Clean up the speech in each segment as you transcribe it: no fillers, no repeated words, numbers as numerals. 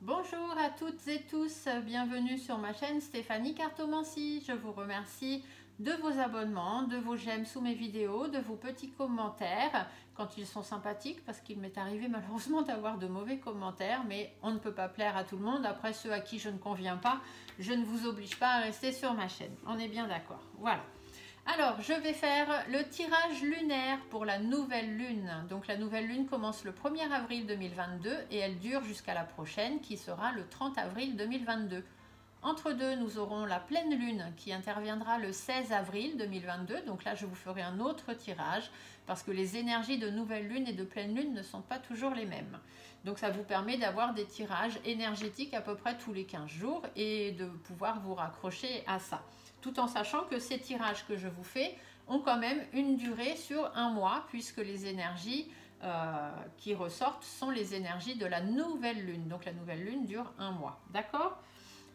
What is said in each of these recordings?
Bonjour à toutes et tous, bienvenue sur ma chaîne Stéphanie Cartomancie. Je vous remercie de vos abonnements, de vos j'aime sous mes vidéos, de vos petits commentaires quand ils sont sympathiques, parce qu'il m'est arrivé malheureusement d'avoir de mauvais commentaires, mais on ne peut pas plaire à tout le monde. Après, ceux à qui je ne conviens pas, je ne vous oblige pas à rester sur ma chaîne. On est bien d'accord. Voilà. Alors, je vais faire le tirage lunaire pour la nouvelle lune. Donc, la nouvelle lune commence le 1er avril 2022 et elle dure jusqu'à la prochaine qui sera le 30 avril 2022. Entre deux, nous aurons la pleine lune qui interviendra le 16 avril 2022. Donc là, je vous ferai un autre tirage parce que les énergies de nouvelle lune et de pleine lune ne sont pas toujours les mêmes. Donc ça vous permet d'avoir des tirages énergétiques à peu près tous les 15 jours et de pouvoir vous raccrocher à ça. Tout en sachant que ces tirages que je vous fais ont quand même une durée sur un mois puisque les énergies qui ressortent sont les énergies de la nouvelle lune. Donc la nouvelle lune dure un mois. D'accord ?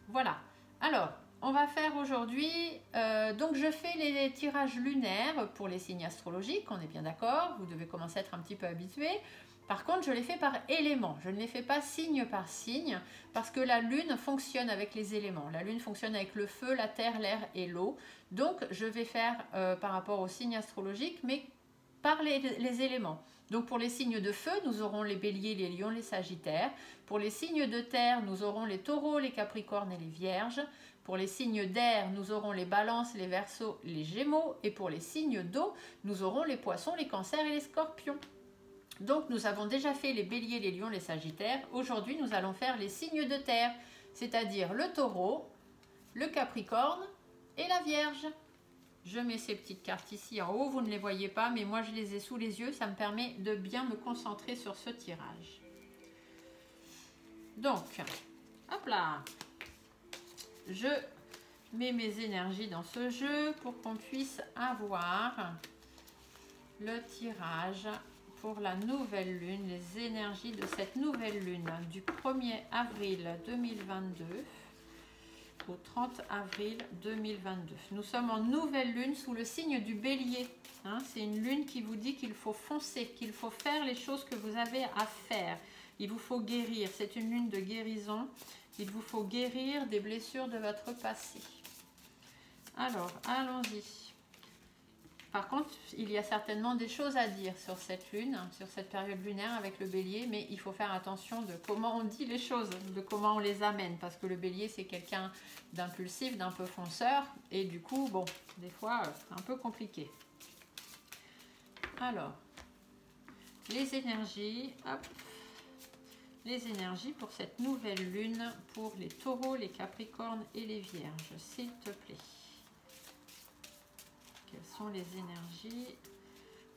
Voilà. Alors, on va faire aujourd'hui, donc je fais les tirages lunaires pour les signes astrologiques, on est bien d'accord, vous devez commencer à être un petit peu habitué. Par contre, je les fais par éléments, je ne les fais pas signe par signe, parce que la lune fonctionne avec les éléments. La lune fonctionne avec le feu, la terre, l'air et l'eau. Donc, je vais faire par rapport aux signes astrologiques, mais par les éléments. Donc pour les signes de feu, nous aurons les béliers, les lions, les sagittaires. Pour les signes de terre, nous aurons les taureaux, les capricornes et les vierges. Pour les signes d'air, nous aurons les balances, les verseaux, les gémeaux. Et pour les signes d'eau, nous aurons les poissons, les cancers et les scorpions. Donc nous avons déjà fait les béliers, les lions, les sagittaires. Aujourd'hui, nous allons faire les signes de terre, c'est-à-dire le taureau, le capricorne et la vierge. Je mets ces petites cartes ici en haut, vous ne les voyez pas, mais moi je les ai sous les yeux, ça me permet de bien me concentrer sur ce tirage. Donc, hop là, je mets mes énergies dans ce jeu pour qu'on puisse avoir le tirage pour la nouvelle lune, les énergies de cette nouvelle lune du 1er avril 2022 au 30 avril 2022. Nous sommes en nouvelle lune sous le signe du bélier. Hein, c'est une lune qui vous dit qu'il faut foncer, qu'il faut faire les choses que vous avez à faire. Il vous faut guérir. C'est une lune de guérison. Il vous faut guérir des blessures de votre passé. Alors, allons-y. Par contre, il y a certainement des choses à dire sur cette lune, sur cette période lunaire avec le bélier, mais il faut faire attention de comment on dit les choses, de comment on les amène, parce que le bélier, c'est quelqu'un d'impulsif, d'un peu fonceur, et du coup, bon, des fois, c'est un peu compliqué. Alors, les énergies, hop, les énergies pour cette nouvelle lune, pour les taureaux, les capricornes et les vierges, s'il te plaît. Quelles sont les énergies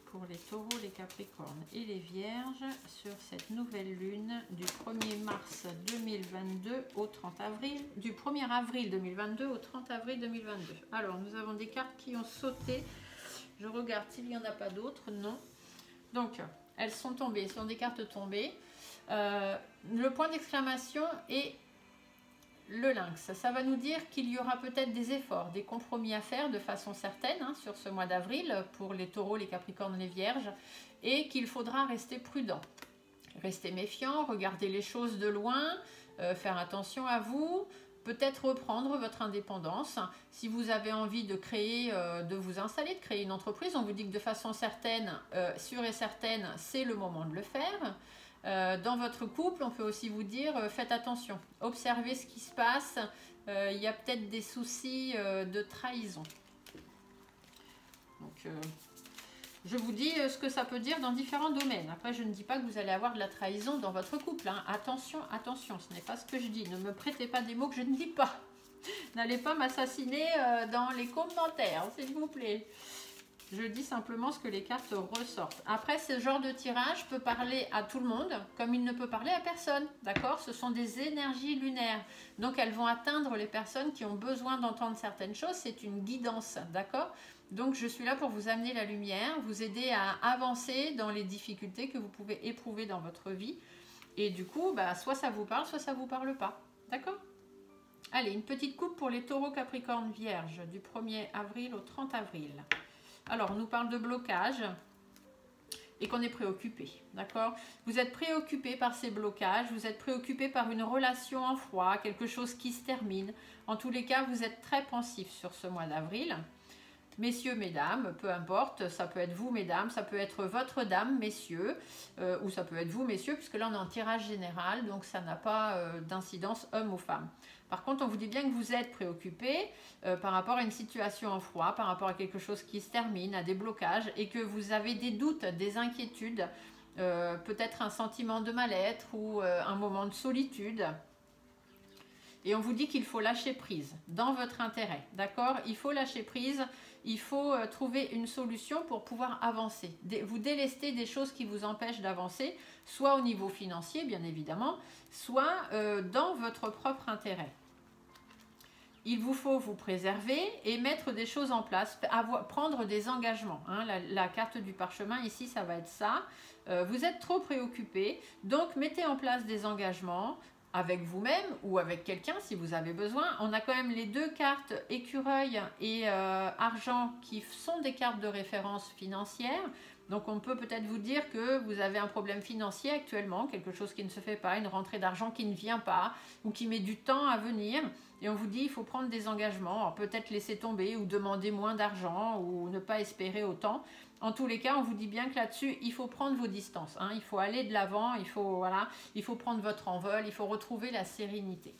pour les taureaux, les capricornes et les vierges sur cette nouvelle lune du 1er mars 2022 au 30 avril, du 1er avril 2022 au 30 avril 2022. Alors, nous avons des cartes qui ont sauté. Je regarde s'il n'y en a pas d'autres. Non. Donc, elles sont tombées. Ce sont des cartes tombées. Le point d'exclamation est le lynx. Ça va nous dire qu'il y aura peut-être des efforts, des compromis à faire de façon certaine sur ce mois d'avril pour les taureaux, les capricornes, les vierges, et qu'il faudra rester prudent, rester méfiant, regarder les choses de loin, faire attention à vous, peut-être reprendre votre indépendance. Si vous avez envie de créer, de vous installer, de créer une entreprise, on vous dit que de façon certaine, sûre et certaine, c'est le moment de le faire. Dans votre couple, on peut aussi vous dire faites attention, observez ce qui se passe, il y a peut-être des soucis de trahison. Donc, je vous dis ce que ça peut dire dans différents domaines. Après, je ne dis pas que vous allez avoir de la trahison dans votre couple. Hein. Attention, attention, ce n'est pas ce que je dis. Ne me prêtez pas des mots que je ne dis pas. N'allez pas m'assassiner dans les commentaires, s'il vous plaît. Je dis simplement ce que les cartes ressortent. Après, ce genre de tirage peut parler à tout le monde, comme il ne peut parler à personne. D'accord? Ce sont des énergies lunaires. Donc, elles vont atteindre les personnes qui ont besoin d'entendre certaines choses. C'est une guidance. D'accord? Donc, je suis là pour vous amener la lumière, vous aider à avancer dans les difficultés que vous pouvez éprouver dans votre vie. Et du coup, bah, soit ça vous parle, soit ça ne vous parle pas. D'accord? Allez, une petite coupe pour les taureaux, capricornes, vierges du 1er avril au 30 avril. Alors, on nous parle de blocage. et qu'on est préoccupé, d'accord? Vous êtes préoccupé par ces blocages, vous êtes préoccupé par une relation en froid, quelque chose qui se termine. En tous les cas, vous êtes très pensif sur ce mois d'avril. Messieurs, mesdames, peu importe, ça peut être vous, mesdames, ça peut être votre dame, messieurs, ou ça peut être vous, messieurs, puisque là on est en tirage général, donc ça n'a pas d'incidence homme ou femme. Par contre, on vous dit bien que vous êtes préoccupé par rapport à une situation en froid, par rapport à quelque chose qui se termine, à des blocages, et que vous avez des doutes, des inquiétudes, peut-être un sentiment de mal-être ou un moment de solitude. Et on vous dit qu'il faut lâcher prise dans votre intérêt, d'accord? Il faut lâcher prise, il faut trouver une solution pour pouvoir avancer. Vous délester des choses qui vous empêchent d'avancer, soit au niveau financier, bien évidemment, soit dans votre propre intérêt. Il vous faut vous préserver et mettre des choses en place, prendre des engagements. Hein. La carte du parchemin ici, ça va être ça. Vous êtes trop préoccupé, donc mettez en place des engagements, avec vous-même ou avec quelqu'un si vous avez besoin. On a quand même les deux cartes écureuil et argent qui sont des cartes de référence financière. Donc on peut peut-être vous dire que vous avez un problème financier actuellement, quelque chose qui ne se fait pas, une rentrée d'argent qui ne vient pas ou qui met du temps à venir. Et on vous dit il faut prendre des engagements, peut-être laisser tomber ou demander moins d'argent ou ne pas espérer autant. En tous les cas, on vous dit bien que là-dessus, il faut prendre vos distances. Hein. Il faut aller de l'avant, il faut prendre votre envol, il faut retrouver la sérénité.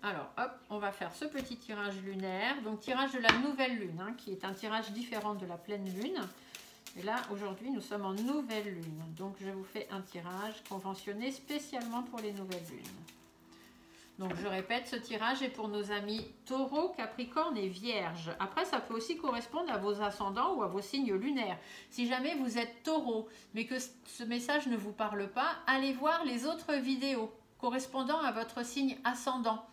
Alors, hop, on va faire ce petit tirage lunaire. Donc, tirage de la nouvelle lune, hein, qui est un tirage différent de la pleine lune. Et là, aujourd'hui, nous sommes en nouvelle lune. Donc, je vous fais un tirage conventionné spécialement pour les nouvelles lunes. Donc, je répète, ce tirage est pour nos amis Taureau, Capricorne et Vierge. Après, ça peut aussi correspondre à vos ascendants ou à vos signes lunaires. Si jamais vous êtes Taureau, mais que ce message ne vous parle pas, allez voir les autres vidéos correspondant à votre signe ascendant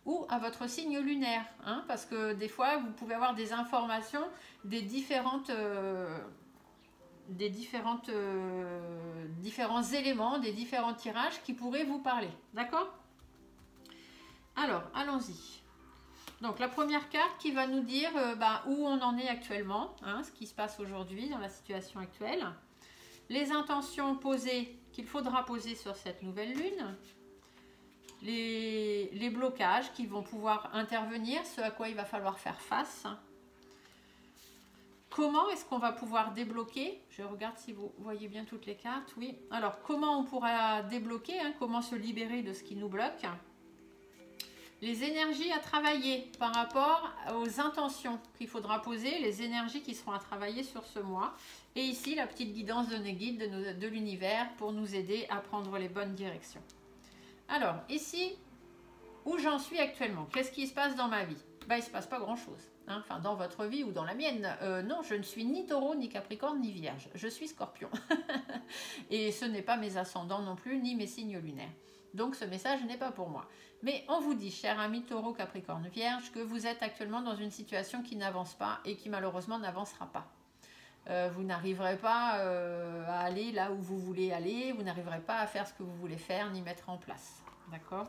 ou à votre signe lunaire. Hein, parce que des fois, vous pouvez avoir des informations des différents éléments, des différents tirages qui pourraient vous parler. D'accord ? Alors, allons-y. Donc, la première carte qui va nous dire où on en est actuellement, hein, ce qui se passe aujourd'hui dans la situation actuelle. Les intentions posées qu'il faudra poser sur cette nouvelle lune. Les blocages qui vont pouvoir intervenir, ce à quoi il va falloir faire face. Comment est-ce qu'on va pouvoir débloquer? Je regarde si vous voyez bien toutes les cartes. Oui. Alors, comment on pourra débloquer, hein, comment se libérer de ce qui nous bloque? Les énergies à travailler par rapport aux intentions qu'il faudra poser, les énergies qui seront à travailler sur ce mois. Et ici, la petite guidance de nos guides de l'univers pour nous aider à prendre les bonnes directions. Alors, ici, où j'en suis actuellement, qu'est-ce qui se passe dans ma vie? Il ne se passe pas grand-chose. Hein, enfin, dans votre vie ou dans la mienne. Non, je ne suis ni Taureau, ni Capricorne, ni Vierge. Je suis Scorpion. Et ce n'est pas mes ascendants non plus, ni mes signes lunaires. Donc, ce message n'est pas pour moi. Mais on vous dit, cher ami Taureau, Capricorne, Vierge, que vous êtes actuellement dans une situation qui n'avance pas et qui malheureusement n'avancera pas. Vous n'arriverez pas à aller là où vous voulez aller, vous n'arriverez pas à faire ce que vous voulez faire, ni mettre en place. D'accord ?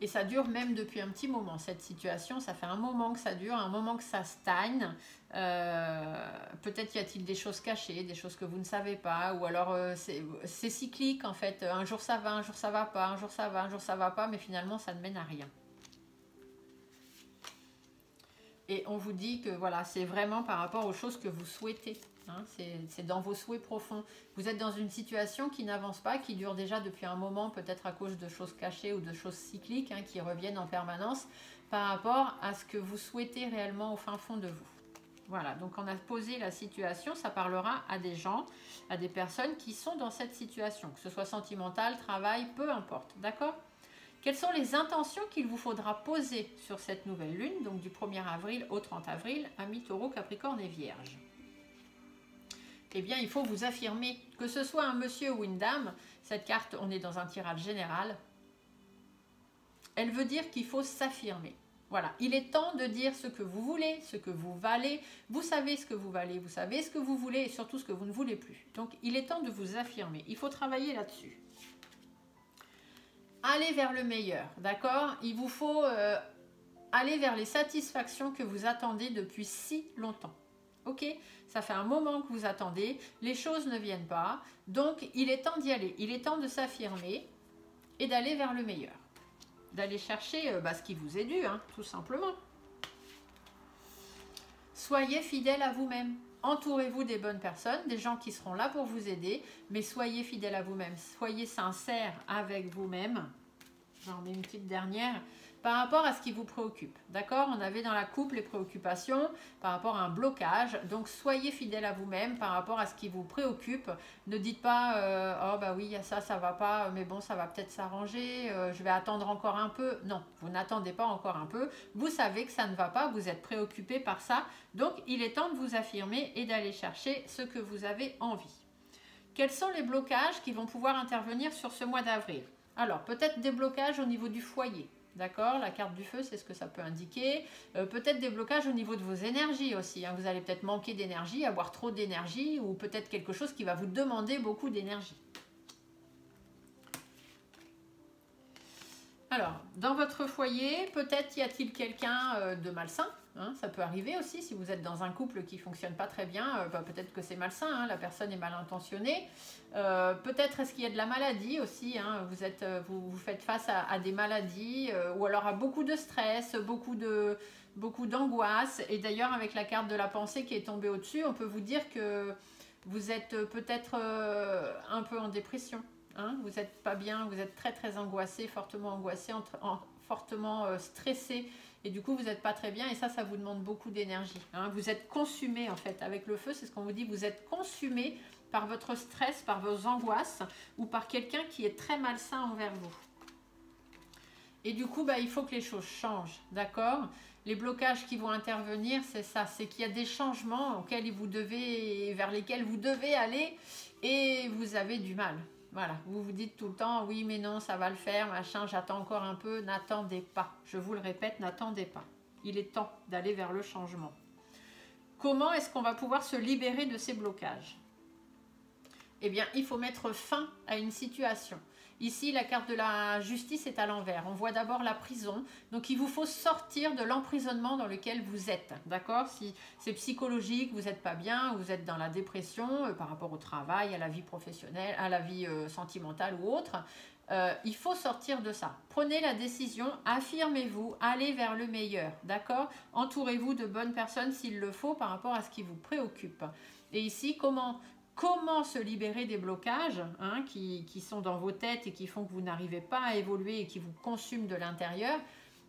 Et ça dure même depuis un petit moment, cette situation. Ça fait un moment que ça dure, un moment que ça stagne. Peut-être y a-t-il des choses cachées, des choses que vous ne savez pas. Ou alors c'est cyclique en fait. Un jour ça va, un jour ça va pas, un jour ça va, un jour ça va pas. Mais finalement ça ne mène à rien. Et on vous dit que voilà, c'est vraiment par rapport aux choses que vous souhaitez. Hein, c'est dans vos souhaits profonds. Vous êtes dans une situation qui n'avance pas, qui dure déjà depuis un moment, peut-être à cause de choses cachées ou de choses cycliques, hein, qui reviennent en permanence par rapport à ce que vous souhaitez réellement au fin fond de vous. Voilà, donc on a posé la situation, ça parlera à des gens, à des personnes qui sont dans cette situation, que ce soit sentimental, travail, peu importe, d'accord ? Quelles sont les intentions qu'il vous faudra poser sur cette nouvelle lune, donc du 1er avril au 30 avril, amis Taureau, Capricorne et Vierge? Eh bien, il faut vous affirmer, que ce soit un monsieur ou une dame, cette carte, on est dans un tirage général, elle veut dire qu'il faut s'affirmer. Voilà, il est temps de dire ce que vous voulez, ce que vous valez, vous savez ce que vous valez, vous savez ce que vous voulez et surtout ce que vous ne voulez plus. Donc, il est temps de vous affirmer, il faut travailler là-dessus. Allez vers le meilleur, d'accord? Il vous faut aller vers les satisfactions que vous attendez depuis si longtemps. Ok, ça fait un moment que vous attendez, les choses ne viennent pas, donc il est temps d'y aller, il est temps de s'affirmer et d'aller vers le meilleur, d'aller chercher ce qui vous est dû, hein, tout simplement. Soyez fidèle à vous-même, entourez-vous des bonnes personnes, des gens qui seront là pour vous aider, mais soyez fidèle à vous-même, soyez sincère avec vous-même. J'en mets une petite dernière. Par rapport à ce qui vous préoccupe, d'accord? On avait dans la coupe les préoccupations par rapport à un blocage. Donc, soyez fidèle à vous-même par rapport à ce qui vous préoccupe. Ne dites pas, oh bah oui, il y a ça, ça va pas, mais bon, ça va peut-être s'arranger, je vais attendre encore un peu. Non, vous n'attendez pas encore un peu. Vous savez que ça ne va pas, vous êtes préoccupé par ça. Donc, il est temps de vous affirmer et d'aller chercher ce que vous avez envie. Quels sont les blocages qui vont pouvoir intervenir sur ce mois d'avril? Alors, peut-être des blocages au niveau du foyer. D'accord, la carte du feu, c'est ce que ça peut indiquer. Peut-être des blocages au niveau de vos énergies aussi. Hein. Vous allez peut-être manquer d'énergie, avoir trop d'énergie ou peut-être quelque chose qui va vous demander beaucoup d'énergie. Alors, dans votre foyer, peut-être y a-t-il quelqu'un de malsain, hein, ça peut arriver aussi si vous êtes dans un couple qui ne fonctionne pas très bien, peut-être que c'est malsain, hein, la personne est mal intentionnée. Peut-être est-ce qu'il y a de la maladie aussi, hein, vous faites face à des maladies ou alors à beaucoup de stress, beaucoup d'angoisse. Et d'ailleurs, avec la carte de la pensée qui est tombée au-dessus, on peut vous dire que vous êtes peut-être un peu en dépression. Hein, vous n'êtes pas bien, vous êtes très très angoissé, fortement fortement stressé et du coup vous n'êtes pas très bien et ça vous demande beaucoup d'énergie. Hein. Vous êtes consumé en fait avec le feu, c'est ce qu'on vous dit, vous êtes consumé par votre stress, par vos angoisses ou par quelqu'un qui est très malsain envers vous. Et du coup, il faut que les choses changent, d'accord? Les blocages qui vont intervenir, c'est ça, c'est qu'il y a des changements vers lesquels vous devez aller et vous avez du mal. Voilà, vous vous dites tout le temps, oui mais non, ça va le faire, machin, j'attends encore un peu, n'attendez pas. Je vous le répète, n'attendez pas. Il est temps d'aller vers le changement. Comment est-ce qu'on va pouvoir se libérer de ces blocages? Eh bien, il faut mettre fin à une situation. Ici, la carte de la justice est à l'envers. On voit d'abord la prison. Donc, il vous faut sortir de l'emprisonnement dans lequel vous êtes. D'accord? Si c'est psychologique, vous n'êtes pas bien, vous êtes dans la dépression par rapport au travail, à la vie professionnelle, à la vie sentimentale ou autre, il faut sortir de ça. Prenez la décision, affirmez-vous, allez vers le meilleur. D'accord? Entourez-vous de bonnes personnes s'il le faut par rapport à ce qui vous préoccupe. Et ici, comment se libérer des blocages qui sont dans vos têtes et qui font que vous n'arrivez pas à évoluer et qui vous consument de l'intérieur.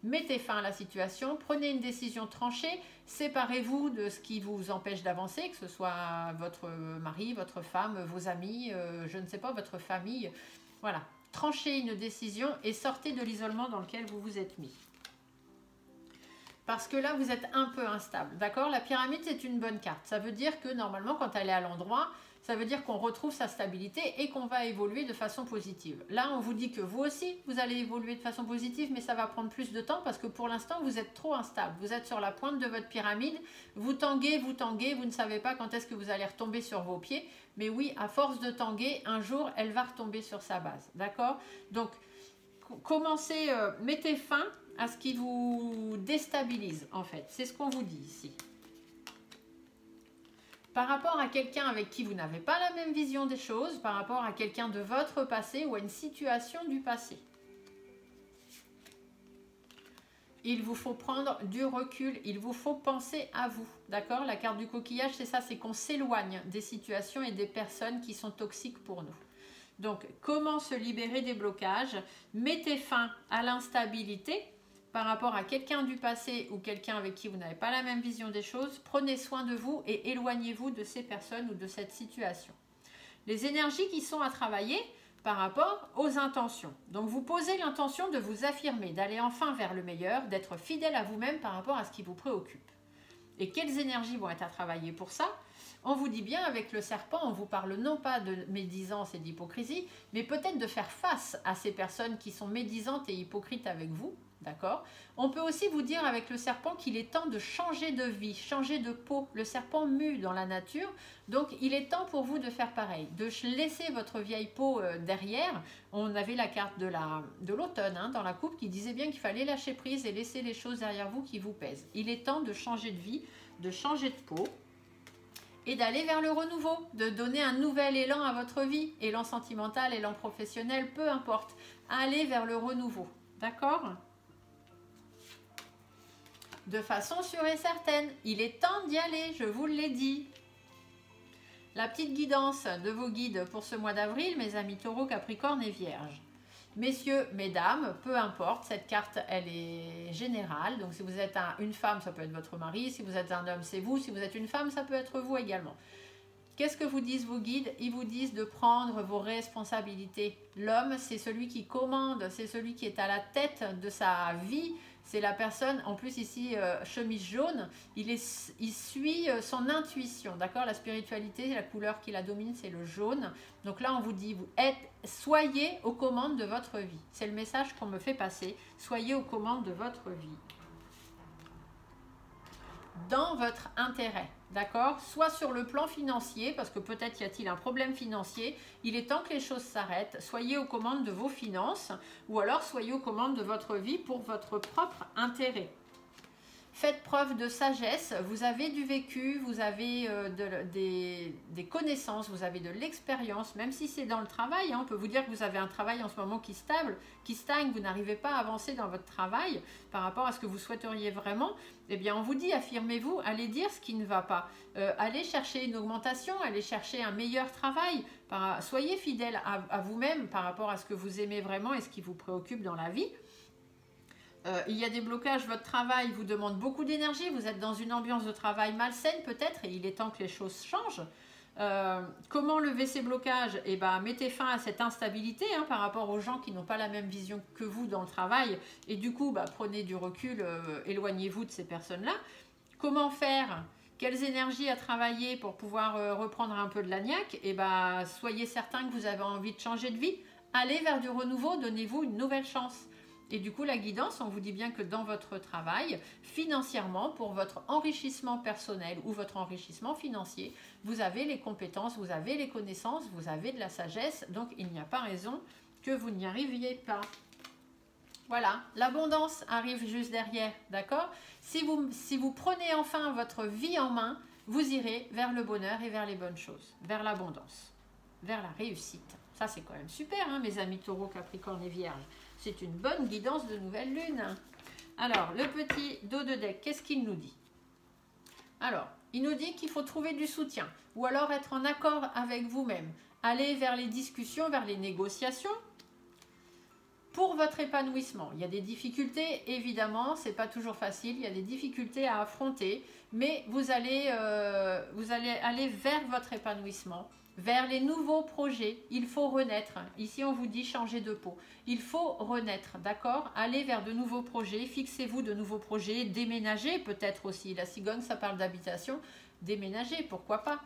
Mettez fin à la situation, prenez une décision tranchée, séparez-vous de ce qui vous empêche d'avancer, que ce soit votre mari, votre femme, vos amis, je ne sais pas, votre famille. Voilà, tranchez une décision et sortez de l'isolement dans lequel vous vous êtes mis. Parce que là, vous êtes un peu instable, d'accord? La pyramide, c'est une bonne carte. Ça veut dire que normalement, quand elle est à l'endroit, ça veut dire qu'on retrouve sa stabilité et qu'on va évoluer de façon positive. Là, on vous dit que vous aussi, vous allez évoluer de façon positive, mais ça va prendre plus de temps parce que pour l'instant, vous êtes trop instable. Vous êtes sur la pointe de votre pyramide, vous tanguez, vous ne savez pas quand est-ce que vous allez retomber sur vos pieds. Mais oui, à force de tanguer, un jour, elle va retomber sur sa base, d'accord? Donc, commencez, mettez fin à ce qui vous déstabilise, en fait. C'est ce qu'on vous dit ici. Par rapport à quelqu'un avec qui vous n'avez pas la même vision des choses, par rapport à quelqu'un de votre passé ou à une situation du passé. Il vous faut prendre du recul, il vous faut penser à vous, d'accord? La carte du coquillage, c'est ça, c'est qu'on s'éloigne des situations et des personnes qui sont toxiques pour nous. Donc, comment se libérer des blocages? Mettez fin à l'instabilité par rapport à quelqu'un du passé ou quelqu'un avec qui vous n'avez pas la même vision des choses. Prenez soin de vous et éloignez-vous de ces personnes ou de cette situation. Les énergies qui sont à travailler par rapport aux intentions. Donc, vous posez l'intention de vous affirmer, d'aller enfin vers le meilleur, d'être fidèle à vous-même par rapport à ce qui vous préoccupe. Et quelles énergies vont être à travailler pour ça? On vous dit bien avec le serpent, on vous parle non pas de médisance et d'hypocrisie, mais peut-être de faire face à ces personnes qui sont médisantes et hypocrites avec vous, d'accord? On peut aussi vous dire avec le serpent qu'il est temps de changer de vie, changer de peau. Le serpent mue dans la nature, donc il est temps pour vous de faire pareil, de laisser votre vieille peau derrière. On avait la carte de l'automne dans la coupe qui disait bien qu'il fallait lâcher prise et laisser les choses derrière vous qui vous pèsent. Il est temps de changer de vie, de changer de peau. et d'aller vers le renouveau, de donner un nouvel élan à votre vie, élan sentimental, élan professionnel, peu importe. Allez vers le renouveau, d'accord? De façon sûre et certaine, il est temps d'y aller, je vous l'ai dit. La petite guidance de vos guides pour ce mois d'avril, mes amis Taureau, Capricorne et Vierge. Messieurs, mesdames, peu importe, cette carte, elle est générale. Donc, si vous êtes une femme, ça peut être votre mari. Si vous êtes un homme, c'est vous. Si vous êtes une femme, ça peut être vous également. Qu'est-ce que vous disent vos guides? Ils vous disent de prendre vos responsabilités. L'homme, c'est celui qui commande, c'est celui qui est à la tête de sa vie. C'est la personne, en plus ici, chemise jaune, il suit son intuition, d'accord? La spiritualité, la couleur qui la domine, c'est le jaune. Donc là, on vous dit, soyez aux commandes de votre vie. C'est le message qu'on me fait passer. Soyez aux commandes de votre vie. Dans votre intérêt, d'accord? Soit sur le plan financier, parce que peut-être y a-t-il un problème financier, il est temps que les choses s'arrêtent. Soyez aux commandes de vos finances, ou alors soyez aux commandes de votre vie pour votre propre intérêt. Faites preuve de sagesse, vous avez du vécu, vous avez des connaissances, vous avez de l'expérience, même si c'est dans le travail, hein, on peut vous dire que vous avez un travail en ce moment qui stagne, vous n'arrivez pas à avancer dans votre travail par rapport à ce que vous souhaiteriez vraiment, eh bien on vous dit, affirmez-vous, allez dire ce qui ne va pas, allez chercher une augmentation, allez chercher un meilleur travail, soyez fidèle à vous-même par rapport à ce que vous aimez vraiment et ce qui vous préoccupe dans la vie. Il y a des blocages, votre travail vous demande beaucoup d'énergie, vous êtes dans une ambiance de travail malsaine peut-être et il est temps que les choses changent. Comment lever ces blocages? Eh ben, mettez fin à cette instabilité hein, par rapport aux gens qui n'ont pas la même vision que vous dans le travail et du coup prenez du recul, éloignez-vous de ces personnes-là. Comment faire? Quelles énergies à travailler pour pouvoir reprendre un peu de la niaque? Eh ben, soyez certain que vous avez envie de changer de vie, allez vers du renouveau, donnez-vous une nouvelle chance. Et du coup, la guidance, on vous dit bien que dans votre travail, financièrement, pour votre enrichissement personnel ou votre enrichissement financier, vous avez les compétences, vous avez les connaissances, vous avez de la sagesse, donc il n'y a pas raison que vous n'y arriviez pas. Voilà, l'abondance arrive juste derrière, d'accord? Si vous prenez enfin votre vie en main, vous irez vers le bonheur et vers les bonnes choses, vers l'abondance, vers la réussite. Ça, c'est quand même super, hein, mes amis Taureau, Capricorne et Vierge. C'est une bonne guidance de nouvelle lune. Alors, le petit dos de deck, qu'est-ce qu'il nous dit? Alors, il nous dit qu'il faut trouver du soutien ou alors être en accord avec vous-même. Aller vers les discussions, vers les négociations pour votre épanouissement. Il y a des difficultés, évidemment, c'est pas toujours facile. Il y a des difficultés à affronter, mais vous allez aller vers votre épanouissement. Vers les nouveaux projets, il faut renaître. Ici, on vous dit changer de peau. Il faut renaître, d'accord? Allez vers de nouveaux projets, fixez-vous de nouveaux projets, déménager peut-être aussi. La cigogne, ça parle d'habitation. Déménager, pourquoi pas?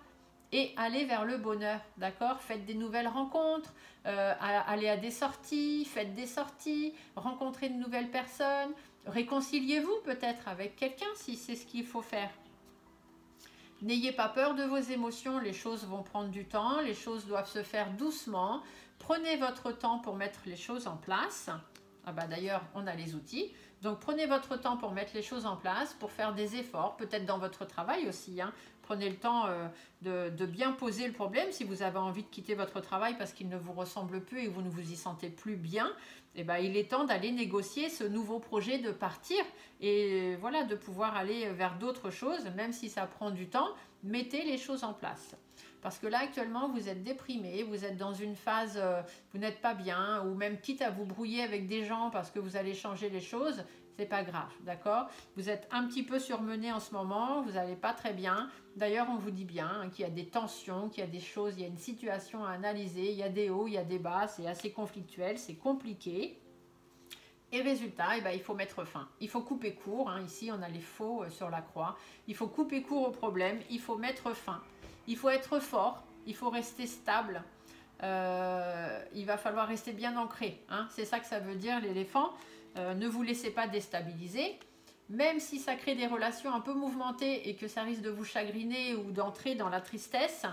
Et allez vers le bonheur, d'accord? Faites des nouvelles rencontres, allez à des sorties, faites des sorties, rencontrez de nouvelles personnes, réconciliez-vous peut-être avec quelqu'un si c'est ce qu'il faut faire. N'ayez pas peur de vos émotions, les choses vont prendre du temps, les choses doivent se faire doucement. Prenez votre temps pour mettre les choses en place. Ah bah d'ailleurs, on a les outils. Donc prenez votre temps pour mettre les choses en place, pour faire des efforts, peut-être dans votre travail aussi. Hein. Prenez le temps de bien poser le problème. Si vous avez envie de quitter votre travail parce qu'il ne vous ressemble plus et que vous ne vous y sentez plus bien, eh ben, il est temps d'aller négocier ce nouveau projet, de partir et voilà, de pouvoir aller vers d'autres choses, même si ça prend du temps. Mettez les choses en place. Parce que là, actuellement, vous êtes déprimé, vous êtes dans une phase, vous n'êtes pas bien, ou même quitte à vous brouiller avec des gens parce que vous allez changer les choses, c'est pas grave, d'accord? Vous êtes un petit peu surmené en ce moment, vous n'allez pas très bien. D'ailleurs, on vous dit bien hein, qu'il y a des tensions, qu'il y a des choses, il y a une situation à analyser, il y a des hauts, il y a des bas, c'est assez conflictuel, c'est compliqué. Et résultat, eh ben, il faut mettre fin. Il faut couper court. Hein. Ici, on a les faux sur la croix. Il faut couper court au problème. Il faut mettre fin. Il faut être fort. Il faut rester stable. Il va falloir rester bien ancré. Hein. C'est ça que ça veut dire, l'éléphant. Ne vous laissez pas déstabiliser. Même si ça crée des relations un peu mouvementées et que ça risque de vous chagriner ou d'entrer dans la tristesse,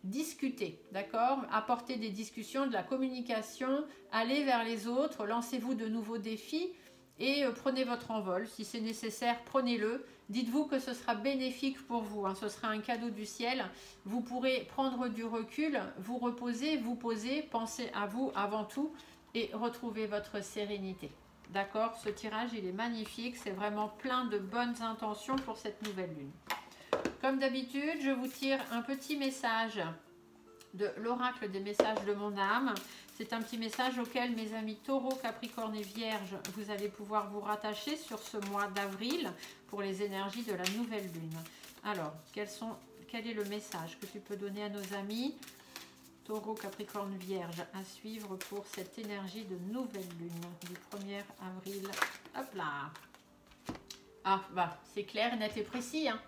discutez, d'accord? Apportez des discussions, de la communication, allez vers les autres, lancez-vous de nouveaux défis et prenez votre envol. Si c'est nécessaire, prenez-le dites-vous que ce sera bénéfique pour vous, hein, ce sera un cadeau du ciel. Vous pourrez prendre du recul, vous reposer, vous poser, penser à vous avant tout et retrouver votre sérénité. D'accord? Ce tirage, il est magnifique, c'est vraiment plein de bonnes intentions pour cette nouvelle lune. Comme d'habitude, je vous tire un petit message de l'oracle des messages de mon âme. C'est un petit message auquel mes amis Taureau, Capricorne et Vierge, vous allez pouvoir vous rattacher sur ce mois d'avril pour les énergies de la nouvelle lune. Alors, quel est le message que tu peux donner à nos amis Taureau, Capricorne, Vierge à suivre pour cette énergie de nouvelle lune du 1er avril? Hop là! Ah, bah, c'est clair, net et précis, hein.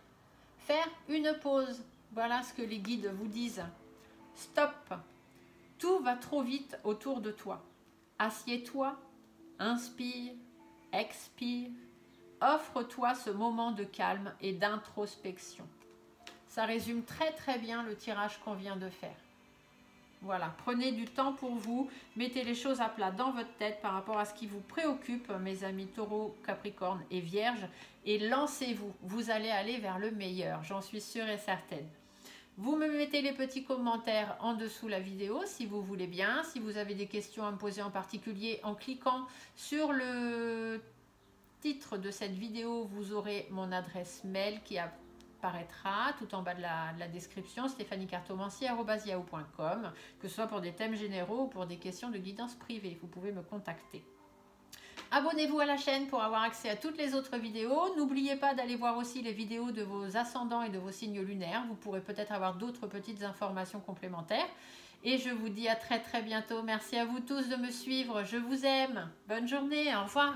Faire une pause. Voilà ce que les guides vous disent. Stop. Tout va trop vite autour de toi. Assieds-toi, inspire, expire. Offre-toi ce moment de calme et d'introspection. Ça résume très très bien le tirage qu'on vient de faire. Voilà, prenez du temps pour vous, mettez les choses à plat dans votre tête par rapport à ce qui vous préoccupe, mes amis Taureau, Capricorne et Vierge, et lancez-vous, vous allez aller vers le meilleur, j'en suis sûre et certaine. Vous me mettez les petits commentaires en dessous la vidéo si vous voulez bien, si vous avez des questions à me poser en particulier, en cliquant sur le titre de cette vidéo, vous aurez mon adresse mail qui apparaîtra tout en bas de la description, stéphaniecartomancy@yahoo.com, que ce soit pour des thèmes généraux ou pour des questions de guidance privée, vous pouvez me contacter. Abonnez-vous à la chaîne pour avoir accès à toutes les autres vidéos. N'oubliez pas d'aller voir aussi les vidéos de vos ascendants et de vos signes lunaires. Vous pourrez peut-être avoir d'autres petites informations complémentaires. Et je vous dis à très très bientôt. Merci à vous tous de me suivre. Je vous aime. Bonne journée. Au revoir.